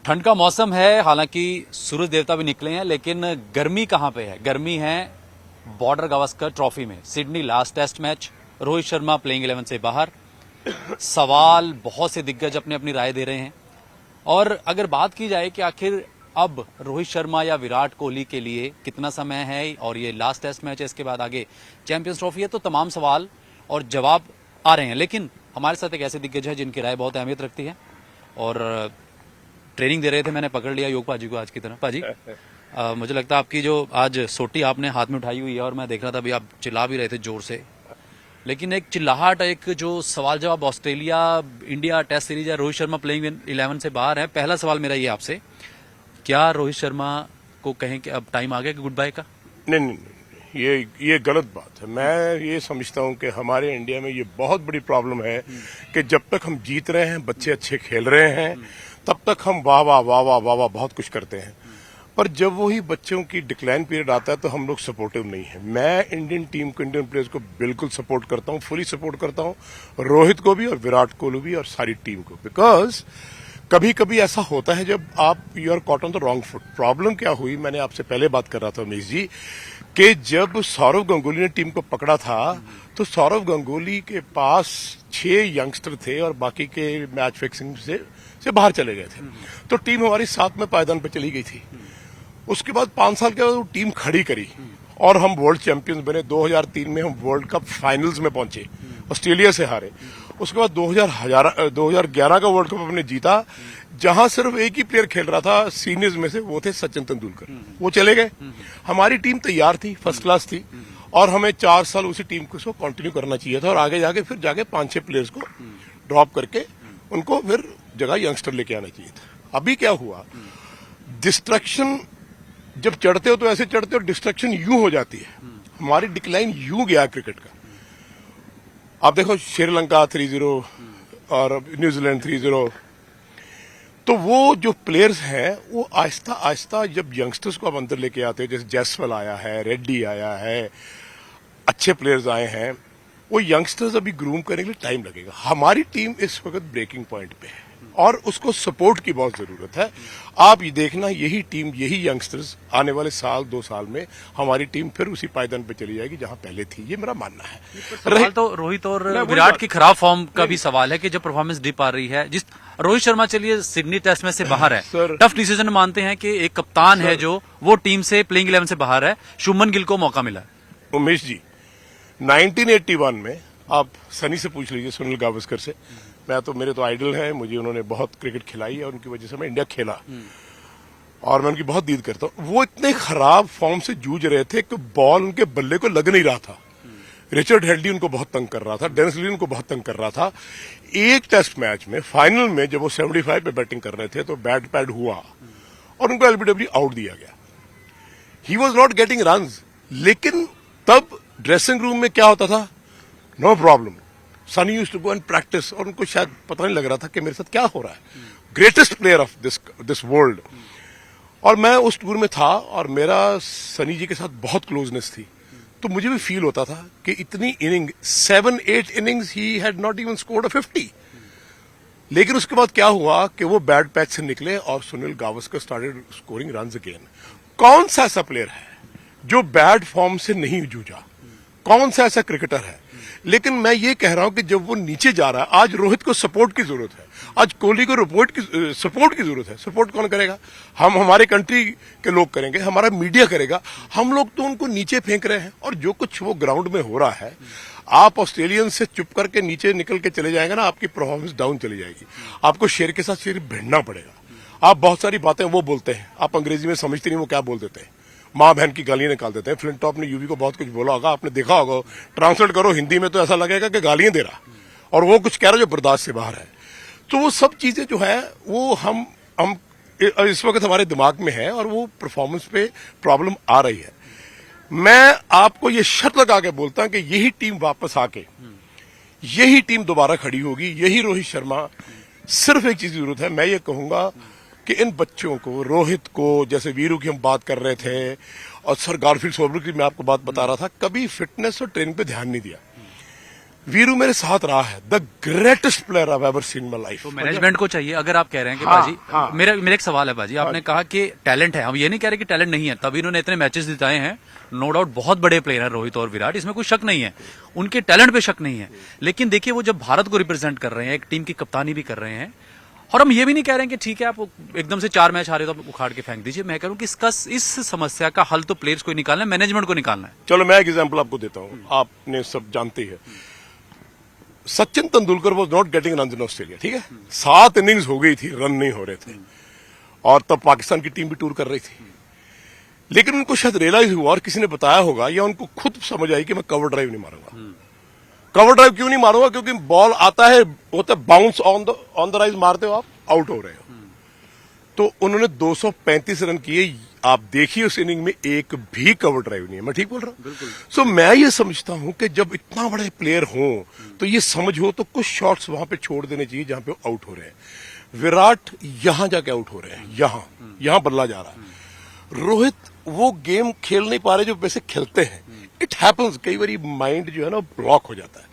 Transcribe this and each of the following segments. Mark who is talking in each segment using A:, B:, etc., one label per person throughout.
A: ठंड का मौसम है, हालांकि सूरज देवता भी निकले हैं, लेकिन गर्मी कहां पे है? गर्मी है बॉर्डर गावस्कर ट्रॉफी में। Sydney last test match, Rohit Sharma playing 11 से बाहर। सवाल बहुत से दिग्गज अपनी अपनी राय दे रहे हैं। और अगर बात की जाए कि आखिर अब रोहित शर्मा या विराट कोहली के लिए कितना समय है और ये लास्ट टेस्ट मैच है, इसके बाद आगे चैंपियंस ट्रॉफी है, तो तमाम सवाल और जवाब आ रहे हैं। लेकिन हमारे साथ एक ऐसे दिग्गज है जिनकी राय बहुत अहमियत रखती है और ट्रेनिंग दे रहे थे, मैंने पकड़ लिया योग पाजी को आज की तरह। पाजी, मुझे लगता है आपकी जो आज सोटी आपने हाथ में उठाई हुई है और मैं देख रहा था अभी आप चिल्ला भी रहे थे जोर से, लेकिन एक चिल्लाहट, एक जो सवाल जवाब ऑस्ट्रेलिया इंडिया टेस्ट सीरीज या रोहित शर्मा प्लेइंग 11 से बाहर है। पहला सवाल मेरा ये आपसे, क्या रोहित शर्मा को कहें कि अब टाइम आ गया कि गुड बाय का?
B: नहीं नहीं नहीं, ये गलत बात है। मैं ये समझता हूँ कि हमारे इंडिया में ये बहुत बड़ी प्रॉब्लम है कि जब तक हम जीत रहे हैं, बच्चे अच्छे खेल रहे हैं, तब तक हम वाह वाह वाह वाह वाह वाह बहुत कुछ करते हैं। पर जब वही बच्चों की डिक्लाइन पीरियड आता है तो हम लोग सपोर्टिव नहीं है। मैं इंडियन टीम को, इंडियन प्लेयर्स को बिल्कुल सपोर्ट करता हूँ, फुली सपोर्ट करता हूँ, रोहित को भी और विराट कोहली भी और सारी टीम को। बिकॉज कभी कभी ऐसा होता है जब आप you are caught on the wrong foot. Problem क्या हुई, मैंने आपसे पहले बात कर रहा था उमेश जी, कि जब सौरव गंगुली ने टीम को पकड़ा था तो सौरव गंगुली के पास 6 यंगस्टर थे और बाकी के मैच फिक्सिंग से बाहर चले गए थे। तो टीम हमारी 7 में पायदान पर चली गई थी। उसके बाद 5 साल के बाद वो टीम खड़ी करी और हम वर्ल्ड चैंपियंस बने। 2003 में हम वर्ल्ड कप फाइनल्स में पहुंचे, ऑस्ट्रेलिया से हारे। उसके बाद 2011 का वर्ल्ड कप हमने जीता, जहां सिर्फ एक ही प्लेयर खेल रहा था सीनियर्स में से, वो थे सचिन तेंदुलकर। वो चले गए। हमारी टीम तैयार थी, फर्स्ट क्लास थी, और हमें 4 साल उसी टीम को कंटिन्यू करना चाहिए था और आगे जाके फिर जाके 5-6 प्लेयर्स को ड्रॉप करके उनको फिर जगह यंगस्टर लेके आना चाहिए था। अभी क्या हुआ, डिस्ट्रक्शन जब चढ़ते हो तो ऐसे चढ़ते हो, डिस्ट्रक्शन यूं हो जाती है। हमारी डिक्लाइन यूं गया क्रिकेट का। आप देखो श्रीलंका 3-0 और न्यूजीलैंड 3-0। तो वो जो प्लेयर्स हैं वो आहिस्ता आहिस्ता जब यंगस्टर्स को अब अंदर लेके आते हैं, जैसे जैसवाल आया है, रेड्डी आया है, अच्छे प्लेयर्स आए हैं, वो यंगस्टर्स अभी ग्रूम करने के लिए टाइम लगेगा। हमारी टीम इस वक्त ब्रेकिंग पॉइंट पे है और उसको सपोर्ट की बहुत जरूरत है। आप ये देखना, यही टीम, यही यंगस्टर्स आने वाले 1-2 साल में हमारी टीम फिर उसी पायदान पे चली जाएगी जहां पहले थी। ये मेरा मानना है।
A: सवाल तो रोहित और विराट की खराब फॉर्म का भी सवाल है कि जब परफॉर्मेंस डिप आ रही है। जिस रोहित शर्मा चलिए सिडनी टेस्ट में से बाहर है, टफ डिसीजन मानते हैं कि एक कप्तान है जो वो टीम से प्लेइंग 11 से बाहर है, शुभमन गिल को मौका मिला।
B: उमेश जी, 1981 में आप सनी से पूछ लीजिए, सुनील गावस्कर से। मेरे तो आइडल हैं, मुझे उन्होंने बहुत क्रिकेट खिलाई है और उनकी वजह से मैं इंडिया खेला और मैं उनकी बहुत दीद करता हूं। वो इतने खराब फॉर्म से जूझ रहे थे कि बॉल उनके बल्ले को लग नहीं रहा था। रिचर्ड हेडली उनको बहुत तंग कर रहा था, डेनिस ली उनको बहुत तंग कर रहा था। एक टेस्ट मैच में फाइनल में जब वो 75 पे बैटिंग कर रहे थे तो बैट पैड हुआ और उनको एलबीडब्ल्यू आउट दिया गया। He was not getting runs, लेकिन तब ड्रेसिंग रूम में क्या होता था, no problem, Sunny used to go and practice, और उनको शायद पता नहीं लग रहा था कि मेरे साथ क्या हो रहा है। Greatest player of this world. और मैं उस टूर में था और मेरा सनी जी के साथ बहुत क्लोजनेस थी, तो मुझे भी फील होता था कि इतनी inning, 7-8 innings he had not even scored 50। लेकिन उसके बाद क्या हुआ कि वो बैड पैच से निकले और Sunil Gavaskar started scoring runs again. कौन सा ऐसा प्लेयर है जो बैड फॉर्म से नहीं जूझा? कौन सा ऐसा क्रिकेटर है? लेकिन मैं ये कह रहा हूं कि जब वो नीचे जा रहा है, आज रोहित को सपोर्ट की जरूरत है, आज कोहली को सपोर्ट की जरूरत है। सपोर्ट कौन करेगा? हम, हमारे कंट्री के लोग करेंगे, हमारा मीडिया करेगा। हम लोग तो उनको नीचे फेंक रहे हैं और जो कुछ वो ग्राउंड में हो रहा है, आप ऑस्ट्रेलियन से चुप करके नीचे निकल के चले जाएंगे ना, आपकी परफॉर्मेंस डाउन चली जाएगी। आपको शेर के साथ शेर भिड़ना पड़ेगा। आप बहुत सारी बातें वो बोलते हैं, आप अंग्रेजी में समझते नहीं वो क्या बोल देते हैं, माँ बहन की गालियां निकाल देते हैं। फ्लिंटॉप ने यूवी को बहुत कुछ बोला होगा, आपने देखा होगा, ट्रांसलेट करो हिंदी में तो ऐसा लगेगा कि गालियां दे रहा और वो कुछ कह रहा जो बर्दाश्त से बाहर है। तो वो सब चीजें जो है वो हम इस वक्त हमारे दिमाग में है और वो परफॉर्मेंस पे प्रॉब्लम आ रही है। मैं आपको ये शर्त लगा के बोलता हूं कि यही टीम वापस आके यही टीम दोबारा खड़ी होगी, यही रोहित शर्मा। सिर्फ एक चीज की जरूरत है, मैं ये कहूंगा कि इन बच्चों को, रोहित को, जैसे वीरू की हम बात कर रहे थे और सर गारफील्ड सोबर्स की मैं आपको बात बता रहा था, कभी फिटनेस और ट्रेनिंग पे ध्यान नहीं दिया। वीरू मेरे साथ रहा है, the greatest player I ever seen my life.
A: तो मैनेजमेंट को चाहिए, अगर आप कह रहे हैं कि
B: हाँ,
A: बाजी
B: हाँ।
A: मेरा एक सवाल है बाजी, आपने कहा कि टैलेंट है, हम ये नहीं कह रहे कि टैलेंट नहीं है, तभी इन्होंने इतने मैचेस जिताए हैं, नो डाउट बहुत बड़े प्लेयर हैं रोहित और विराट, इसमें कोई शक नहीं है, उनके टैलेंट पे शक नहीं है, लेकिन देखिए वो जब भारत को रिप्रेजेंट कर रहे हैं, एक टीम की कप्तानी भी कर रहे हैं, और हम ये भी नहीं कह रहे हैं कि ठीक है आप एकदम से 4 मैच हारे तो आप उखाड़ के फेंक दीजिए, मैं कह रहा हूं कि इस समस्या का हल तो प्लेयर्स को ही निकालना है, मैनेजमेंट को निकालना है।
B: चलो मैं एक एग्जांपल आपको देता हूं, आपने सब जानते हैं, Sachin Tendulkar was not getting run in Australia, ठीक है, 7 इनिंग्स हो गई थी, रन नहीं हो रहे थे, और तब पाकिस्तान की टीम भी टूर कर रही थी, लेकिन उनको शायद रियलाइज हुआ और किसी ने बताया होगा या उनको खुद समझ आई कि मैं कवर ड्राइव नहीं मारूंगा। कवर ड्राइव क्यों नहीं मारूंगा? क्योंकि बॉल आता है, होता है बाउंस ऑन द राइज, मारते हो आप आउट हो रहे हो। तो उन्होंने 235 रन किए, आप देखिए उस इनिंग में एक भी कवर ड्राइव नहीं है, मैं ठीक बोल रहा हूं? सो मैं ये समझता हूं कि जब इतना बड़े प्लेयर हों तो ये समझ हो तो कुछ शॉट्स वहां पे छोड़ देने चाहिए जहां पे आउट हो रहे हैं। विराट यहां जाके आउट हो रहे हैं, यहां बदला जा रहा है। रोहित वो गेम खेल नहीं पा रहे जो वैसे खेलते हैं, इट हैपन्स, कई बार माइंड जो है ना ब्लॉक हो जाता है,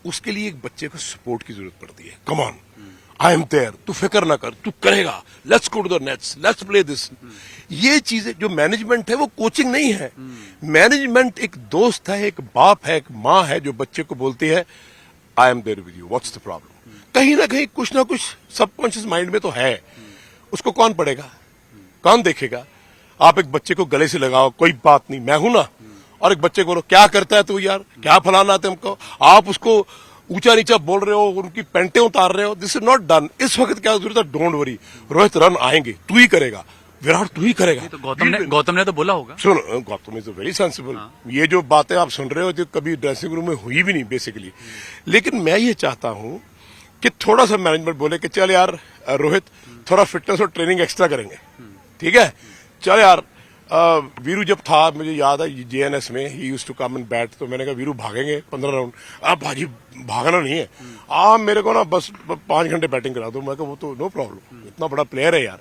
B: उसके लिए एक बच्चे को सपोर्ट की जरूरत पड़ती है। Come on, I am there, तू फिक्र ना कर, तू करेगा, let's go to the nets, let's play this. ये चीजें जो मैनेजमेंट है वो कोचिंग नहीं है, मैनेजमेंट एक दोस्त है, एक बाप है, एक माँ है जो बच्चे को बोलती है I am there with you, what's the problem. कहीं ना कहीं कुछ ना कुछ सबकॉन्शियस माइंड में तो है, उसको कौन पढ़ेगा, कौन देखेगा? आप एक बच्चे को गले से लगाओ, कोई बात नहीं मैं हूं ना, और एक बच्चे को बोलो क्या करता है तू यार, क्या फलाना तुमको, आप उसको ऊंचा नीचा बोल रहे हो, उनकी पेंटे उतार रहे हो, दिस इज नॉट डन। इस वक्त क्या जरूरत है? डोंट वरी, रोहित रन आएंगे, तू ही करेगा, विराट तू ही करेगा।
A: तो गौतम ने तो बोला होगा।
B: सुन, गौतम इज वेरी सेंसिबल। ये जो बातें आप सुन रहे हो जो कभी ड्रेसिंग रूम में हुई भी नहीं बेसिकली, लेकिन मैं ये चाहता हूं कि थोड़ा सा मैनेजमेंट बोले कि चल यार रोहित, थोड़ा फिटनेस और ट्रेनिंग एक्स्ट्रा करेंगे, ठीक है, चल यार। वीरू जब था, मुझे याद है जेएनएस में, he used to come and bat, तो मैंने कहा वीरू भागेंगे 15 राउंड। आप भाजी भागना नहीं है, आप मेरे को ना बस 5 घंटे बैटिंग करा दो। मैं कहा वो तो नो प्रॉब्लम, इतना बड़ा प्लेयर है यार।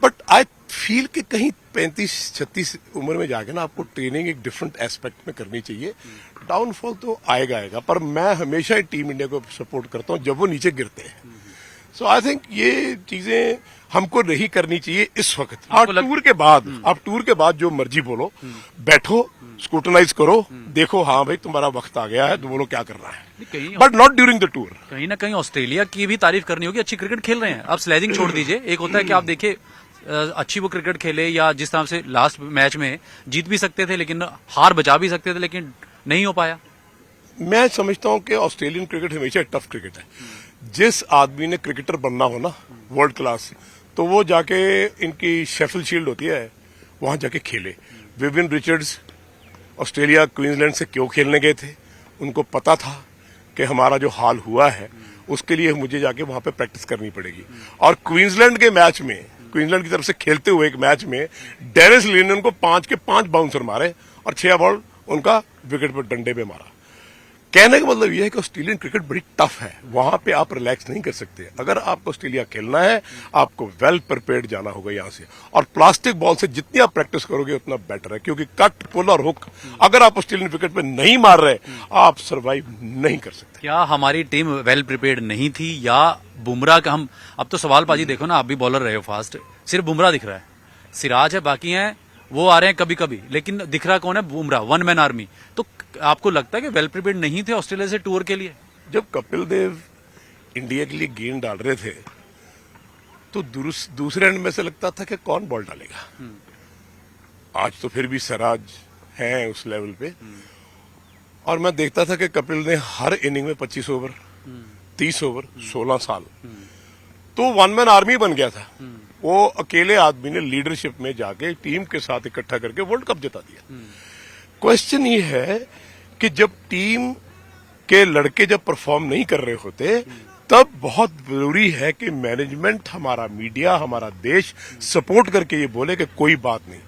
B: बट आई फील कि कहीं 35-36 उम्र में जाके ना आपको ट्रेनिंग एक डिफरेंट एस्पेक्ट में करनी चाहिए। डाउनफॉल तो आएगा, पर मैं हमेशा ही टीम इंडिया को सपोर्ट करता हूं जब वो नीचे गिरते हैं। सो आई थिंक ये चीजें हमको नहीं करनी चाहिए इस वक्त। आप टूर के बाद जो मर्जी बोलो, बैठो, स्क्रूटनाइज करो, देखो हाँ भाई तुम्हारा वक्त आ गया है, तो बोलो क्या करना है, but not during the tour.
A: कहीं ना कहीं ऑस्ट्रेलिया की भी तारीफ करनी होगी, अच्छी क्रिकेट खेल रहे हैं। आप स्लेजिंग छोड़ दीजिए, एक होता है कि आप देखिए अच्छी वो क्रिकेट खेले, या जिस तरह से लास्ट मैच में जीत भी सकते थे, लेकिन हार बचा भी सकते थे, लेकिन नहीं हो पाया।
B: मैं समझता हूं कि ऑस्ट्रेलियन क्रिकेट हमेशा टफ क्रिकेट है। जिस आदमी ने क्रिकेटर बनना हो ना वर्ल्ड क्लास, तो वो जाके इनकी शेफिल्ड शील्ड होती है, वहां जाके खेले। विवियन रिचर्ड्स ऑस्ट्रेलिया क्वींसलैंड से क्यों खेलने गए थे? उनको पता था कि हमारा जो हाल हुआ है उसके लिए मुझे जाके वहां पे प्रैक्टिस करनी पड़ेगी। और क्वींसलैंड के मैच में, क्वींसलैंड की तरफ से खेलते हुए एक मैच में डेनिस लिनन को 5 के 5 बाउंसर मारे और 6 बॉल उनका विकेट पर डंडे पे मारा। कहने का मतलब यह है कि ऑस्ट्रेलियन क्रिकेट बड़ी टफ है, वहां पे आप रिलैक्स नहीं कर सकते। अगर आपको ऑस्ट्रेलिया खेलना है, आपको वेल प्रिपेयर्ड जाना होगा यहां से, और प्लास्टिक बॉल से जितनी आप प्रैक्टिस करोगे उतना बेटर है, क्योंकि कट, पुल और हुक अगर आप ऑस्ट्रेलियन क्रिकेट पे नहीं मार रहे, आप सर्वाइव नहीं कर सकते।
A: क्या हमारी टीम वेल प्रिपेयर्ड नहीं थी, या बुमराह का हम, अब तो सवाल पाजी देखो ना, आप भी बॉलर रहे हो फास्ट, सिर्फ बुमराह दिख रहा है, सिराज है, बाकी हैं वो आ रहे हैं कभी कभी, लेकिन दिख रहा कौन है? Bumrah, one man army. तो आपको लगता है कि वेल प्रिपेयर्ड नहीं थे ऑस्ट्रेलिया से टूर के लिए?
B: जब कपिल देव इंडिया के लिए गेंद डाल रहे थे तो दूसरे एंड में से लगता था कि कौन बॉल डालेगा। आज तो फिर भी सिराज हैं उस लेवल पे, और मैं देखता था कि कपिल ने हर इनिंग में 25 ओवर, 30 ओवर, 16 साल, तो वन मैन आर्मी बन गया था। वो अकेले आदमी ने लीडरशिप में जाके टीम के साथ इकट्ठा करके वर्ल्ड कप जिता दिया। क्वेश्चन ये है कि जब टीम के लड़के जब परफॉर्म नहीं कर रहे होते, तब बहुत जरूरी है कि मैनेजमेंट, हमारा मीडिया, हमारा देश सपोर्ट करके ये बोले कि कोई बात नहीं।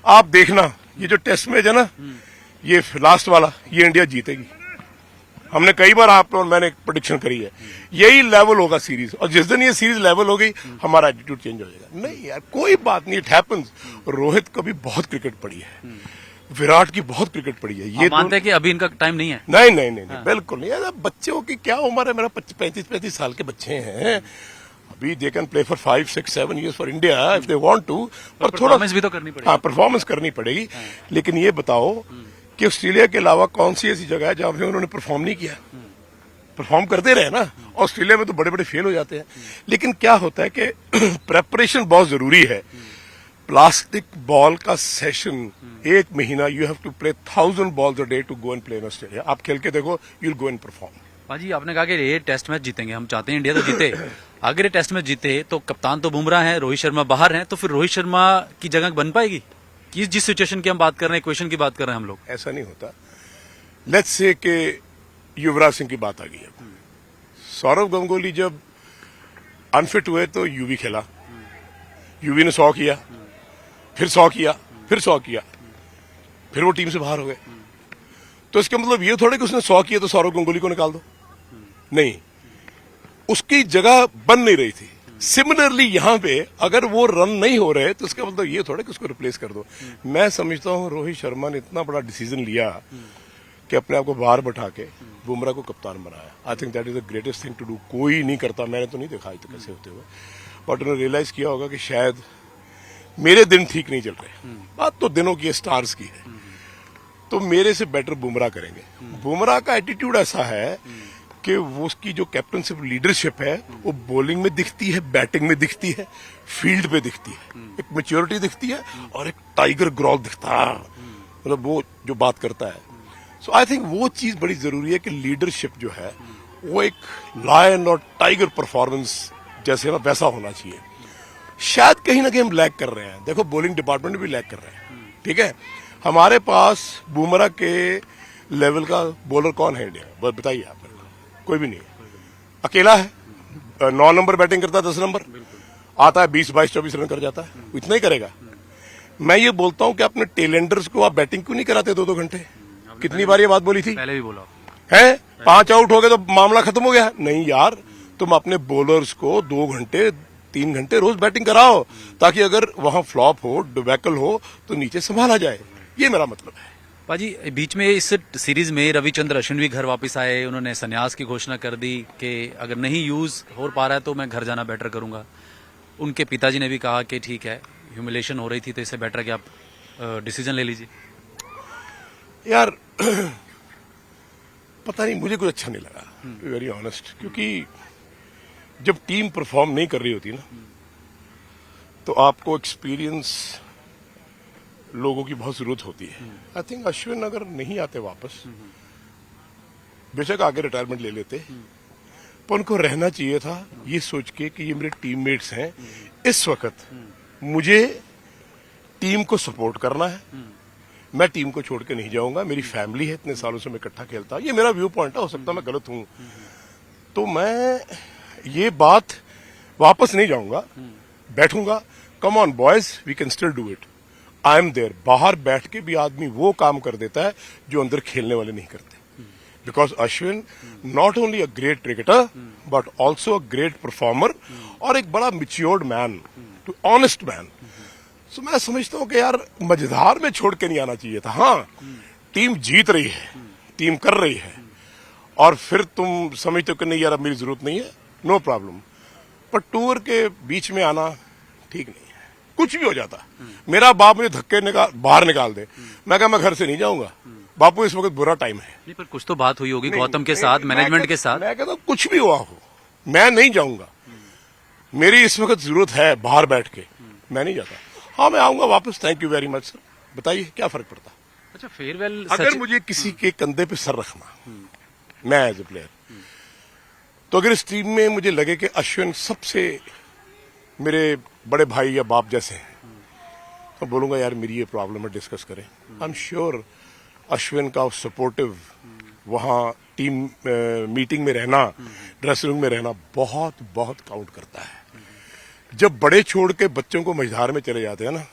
B: आप देखना ये जो टेस्ट मैच है ना, ये लास्ट वाला, ये इंडिया जीतेगी। हमने कई बार आप और मैंने प्रेडिक्शन करी है, यही लेवल होगा सीरीज, और जिस दिन ये सीरीज लेवल हो गई हमारा एटीट्यूड चेंज हो जाएगा। नहीं यार, कोई बात नहीं, इट हैपेंस। रोहित को भी बहुत क्रिकेट पड़ी है, विराट की बहुत क्रिकेट पड़ी है।
A: ये मानते हैं कि अभी इनका टाइम नहीं है?
B: नहीं नहीं नहीं, नहीं बिल्कुल नहीं। अरे बच्चों की क्या उम्र है, मेरा 35 साल के बच्चे हैं अभी। They can play for 5, 6, 7 years for India if they want to. पर थोड़ा
A: भी तो करनी पड़ेगी।
B: हाँ, परफॉर्मेंस करनी पड़ेगी। लेकिन ये बताओ कि ऑस्ट्रेलिया के अलावा कौन सी ऐसी जगह है जहां पे उन्होंने परफॉर्म नहीं किया? परफॉर्म करते रहे ना। ऑस्ट्रेलिया में तो बड़े बड़े फेल हो जाते हैं। लेकिन क्या होता है कि प्रेपरेशन बहुत जरूरी है। प्लास्टिक बॉल का सेशन 1 महीना, you have to play 1000 balls a day to go and play in Australia. आप खेल के देखो, you will go and perform.
A: भाजी आपने कहा कि ये टेस्ट मैच जीतेंगे, हम चाहते हैं इंडिया तो जीते। अगर ये टेस्ट मैच जीते तो कप्तान तो बुमराह हैं, रोहित शर्मा बाहर हैं, तो फिर रोहित शर्मा की जगह बन पाएगी? कि जिस सिचुएशन की हम बात कर रहे हैं, क्वेश्चन की बात कर रहे हैं हम लोग,
B: ऐसा नहीं होता। लेट्स से कि युवराज सिंह की बात आ गई है। सौरव गांगुली जब अनफिट हुए तो यूवी खेला, यूवी ने 100 किया, फिर 100 किया, फिर 100 किया, फिर वो टीम से बाहर हो गए। तो इसका मतलब ये थोड़ा कि उसने 100 किया तो सौरव गांगुली को निकाल दो, नहीं, उसकी जगह बन नहीं रही थी। सिमिलरली यहां पे अगर वो रन नहीं हो रहे तो इसका मतलब ये थोड़ा कि उसको रिप्लेस कर दो। मैं समझता हूं रोहित शर्मा ने इतना बड़ा डिसीजन लिया कि अपने आप को बाहर बैठा के बुमराह को कप्तान बनाया। I think that is the greatest thing to do. कोई नहीं करता, मैंने तो नहीं देखा आज तक ऐसे होते हुए। बट उन्होंने रियलाइज किया होगा कि शायद मेरे दिन ठीक नहीं चल रहे। बात तो दिनों की है, स्टार्स की है, तो मेरे से बेटर बुमराह करेंगे। बुमराह का एटीट्यूड ऐसा है कि वो उसकी जो कैप्टनशिप लीडरशिप है वो बॉलिंग में दिखती है, बैटिंग में दिखती है, फील्ड पे दिखती है। एक मैच्योरिटी दिखती है और एक टाइगर ग्रॉल दिखता है, मतलब वो जो बात करता है। सो आई थिंक वो चीज बड़ी जरूरी है कि लीडरशिप जो है वो एक लायन और टाइगर परफॉर्मेंस जैसे ना वैसा होना चाहिए। शायद कहीं ना कहीं हम लैग कर रहे हैं। देखो बॉलिंग डिपार्टमेंट भी लैग कर रहे हैं, ठीक है। हमारे पास बुमराह के लेवल का बॉलर कौन है इंडिया, बस बताइए आप। कोई भी नहीं है, अकेला है। 9 नंबर बैटिंग करता है, 10 नंबर आता है, 20, 22, 24 रन कर जाता है, इतना ही करेगा। मैं ये बोलता हूं कि अपने टेलेंडर्स को आप बैटिंग क्यों नहीं कराते 2-2 घंटे? कितनी बार ये बात बोली थी,
A: पहले भी बोला
B: है। 5 आउट हो गए तो मामला खत्म हो गया? नहीं यार, तुम अपने बॉलर्स को 2 घंटे 3 घंटे रोज बैटिंग कराओ, ताकि अगर वहां फ्लॉप हो, डिबैकल हो तो नीचे संभाला जाए। ये मेरा मतलब है।
A: पाजी बीच में इस सीरीज में रविचंद्र अश्विन भी घर वापस आए, उन्होंने संन्यास की घोषणा कर दी कि अगर नहीं यूज हो पा रहा है तो मैं घर जाना बेटर करूंगा। उनके पिताजी ने भी कहा कि ठीक है, ह्यूमिलेशन हो रही थी तो इससे बेटर कि आप डिसीजन ले लीजिए।
B: यार पता नहीं, मुझे कुछ अच्छा नहीं लगा, टू बी वेरी ऑनेस्ट। क्योंकि जब टीम परफॉर्म नहीं कर रही होती ना तो आपको एक्सपीरियंस लोगों की बहुत जरूरत होती है। आई थिंक अश्विन अगर नहीं आते वापस, बेशक आगे रिटायरमेंट ले लेते, पर उनको रहना चाहिए था ये सोच के कि ये मेरे टीममेट्स हैं, इस वक्त मुझे टीम को सपोर्ट करना है, मैं टीम को छोड़ के नहीं जाऊंगा, मेरी फैमिली है, इतने सालों से मैं इकट्ठा खेलता हूं। ये मेरा व्यू पॉइंट है, हो सकता है मैं गलत हूं, तो मैं ये बात वापस नहीं जाऊंगा, बैठूंगा। Come on boys, we can still do it. I am there. बाहर बैठ के भी आदमी वो काम कर देता है जो अंदर खेलने वाले नहीं करते। Because Ashwin not only a great cricketer but also a great performer और एक बड़ा मिच्योर्ड मैन, टू ऑनेस्ट मैन। सो मैं समझता हूं कि यार मजेदार में छोड़ के नहीं आना चाहिए था। हाँ, टीम जीत रही है, टीम कर रही है, और फिर तुम समझते हो कि नहीं यार अब मेरी जरूरत नहीं है, नो प्रॉब्लम। पर टूर के बीच में आना ठीक नहीं है। कुछ भी हो जाता, मेरा बाप मुझे धक्के बाहर निकाल दे, मैं घर से नहीं जाऊंगा, बापू इस वक्त बुरा टाइम है।
A: नहीं, पर कुछ तो बात हुई होगी गौतम के साथ, मैनेजमेंट के साथ।
B: मैं कहता हूं कुछ भी हुआ हो, मैं नहीं जाऊंगा। मेरी इस वक्त जरूरत है बाहर बैठ के, मैं नहीं जाता। हाँ, मैं आऊंगा वापस, thank you very much sir. बताइए क्या फर्क पड़ता?
A: अच्छा, फेयरवेल
B: अगर मुझे किसी के कंधे पे सर रखना, मैं एज ए प्लेयर, तो अगर इस टीम में मुझे लगे कि अश्विन सबसे मेरे बड़े भाई या बाप जैसे हैं, तो बोलूंगा यार मेरी ये प्रॉब्लम है, डिस्कस करें। आई एम श्योर अश्विन का सपोर्टिव वहां टीम मीटिंग में रहना, ड्रेसिंग रूम में रहना बहुत बहुत काउंट करता है। जब बड़े छोड़ के बच्चों को मझधार में चले जाते हैं ना,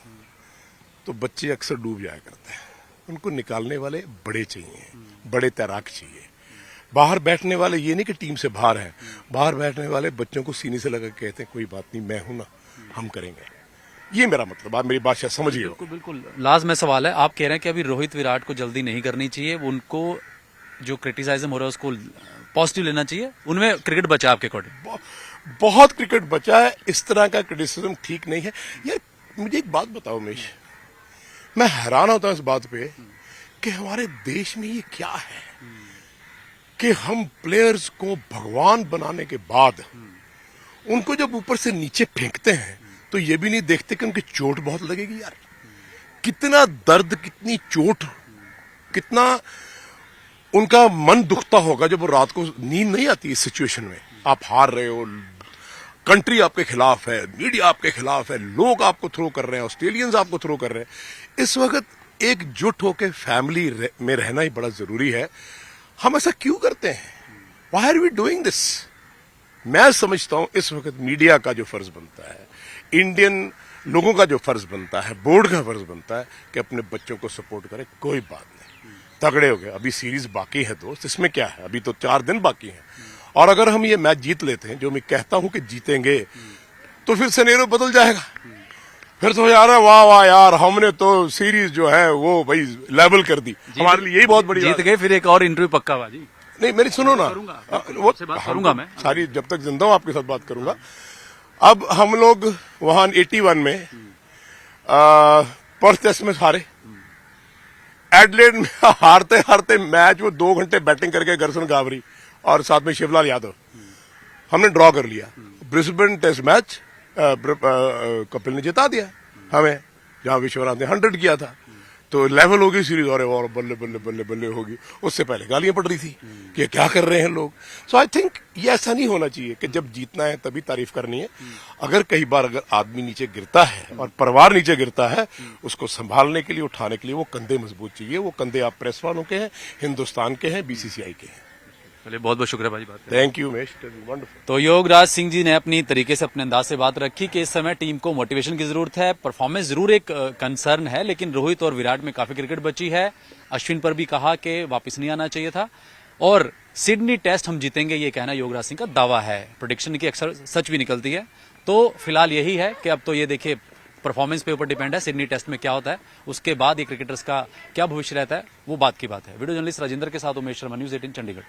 B: तो बच्चे अक्सर डूब जाया करते हैं। उनको निकालने वाले बड़े चाहिए, बड़े तैराक चाहिए। बाहर बैठने वाले ये नहीं कि टीम से बाहर हैं, बाहर बैठने वाले बच्चों को सीने से लगा के कहते हैं कोई बात नहीं, मैं हूं ना, हम करेंगे। ये मेरा मतलब, आप मेरी बात शायद समझ गए हो।
A: बिल्कुल बिल्कुल। लास्ट में सवाल है, आप कह रहे हैं कि अभी रोहित विराट को जल्दी नहीं करनी चाहिए, उनको जो क्रिटिसाइज्म हो रहा है उसको पॉजिटिव लेना चाहिए, उनमें क्रिकेट बचा आपके अकॉर्डिंग?
B: बहुत क्रिकेट बचा है, इस तरह का क्रिटिसिज्म ठीक नहीं है। यार मुझे एक बात बताओ उमेश, मैं हैरान होता हूं इस बात पे कि हमारे देश में ये क्या है कि हम प्लेयर्स को भगवान बनाने के बाद उनको जब ऊपर से नीचे फेंकते हैं तो ये भी नहीं देखते कि उनकी चोट बहुत लगेगी। यार कितना दर्द, कितनी चोट, कितना उनका मन दुखता होगा जब वो रात को नींद नहीं आती इस सिचुएशन में। आप हार रहे हो, कंट्री आपके खिलाफ है, मीडिया आपके खिलाफ है, लोग आपको थ्रो कर रहे हैं, ऑस्ट्रेलियंस आपको थ्रो कर रहे हैं। इस वक्त एकजुट होकर फैमिली में रहना ही बड़ा जरूरी है। हम ऐसा क्यों करते हैं? Why are we doing this? मैं समझता हूं इस वक्त मीडिया का जो फर्ज बनता है, इंडियन लोगों का जो फर्ज बनता है, बोर्ड का फर्ज बनता है कि अपने बच्चों को सपोर्ट करे। कोई बात नहीं, तगड़े हो गए, अभी सीरीज बाकी है दोस्त, इसमें क्या है, अभी तो 4 दिन बाकी हैं। और अगर हम ये मैच जीत लेते हैं, जो मैं कहता हूं कि जीतेंगे, तो फिर सिनेरियो बदल जाएगा। फिर तो यार वाह वाह यार, हमने तो सीरीज जो है वो भाई लेवल कर दी, हमारे लिए यही बहुत बड़ी
A: जीत गए, फिर एक और इंटरव्यू पक्का बाजी।
B: नहीं मेरी सुनो ना, वो
A: बात करूंगा मैं
B: सारी, जब तक जिंदा हूं आपके साथ बात करूंगा। अब हम लोग वहां 81 में पर्थ टेस्ट में हारे, एडलेड में हारते हारते मैच वो 2 घंटे बैटिंग करके गर्सन गावरी और साथ में शिवलाल यादव, हमने ड्रॉ कर लिया। ब्रिस्बेन टेस्ट मैच कपिल ने जिता दिया हमें, जहां विश्वनाथ ने 100 किया था, तो लेवल हो गई सीरीज। और बल्ले बल्ले बल्ले बल्ले होगी। उससे पहले गालियां पड़ रही थी कि ये क्या कर रहे हैं लोग। सो आई थिंक ये ऐसा नहीं होना चाहिए कि जब जीतना है तभी तारीफ करनी है। अगर कई बार अगर आदमी नीचे गिरता है और परिवार नीचे गिरता है, उसको संभालने के लिए, उठाने के लिए वो कंधे मजबूत चाहिए। वो कंधे आप प्रेस वालों के हैं, हिंदुस्तान के हैं, बीसीसीआई के हैं।
A: चलिए, बहुत बहुत शुक्रिया भाई बात करने।
B: Thank you Umesh, wonderful.
A: तो योगराज सिंह जी ने अपनी तरीके से, अपने अंदाज से बात रखी कि इस समय टीम को मोटिवेशन की जरूरत है। परफॉर्मेंस जरूर एक कंसर्न है, लेकिन रोहित और विराट में काफी क्रिकेट बची है। अश्विन पर भी कहा कि वापस नहीं आना चाहिए था, और सिडनी टेस्ट हम जीतेंगे, ये कहना योगराज सिंह का दावा है। प्रेडिक्शन की अक्सर सच भी निकलती है। तो फिलहाल यही है कि अब तो ये देखिए परफॉर्मेंस पे ऊपर डिपेंड है, सिडनी टेस्ट में क्या होता है, उसके बाद ये क्रिकेटर्स का क्या भविष्य रहता है, वो बात की बात है। वीडियो जर्नलिस्ट राजेंद्र के साथ उमेश शर्मा, न्यूज 18 चंडीगढ़।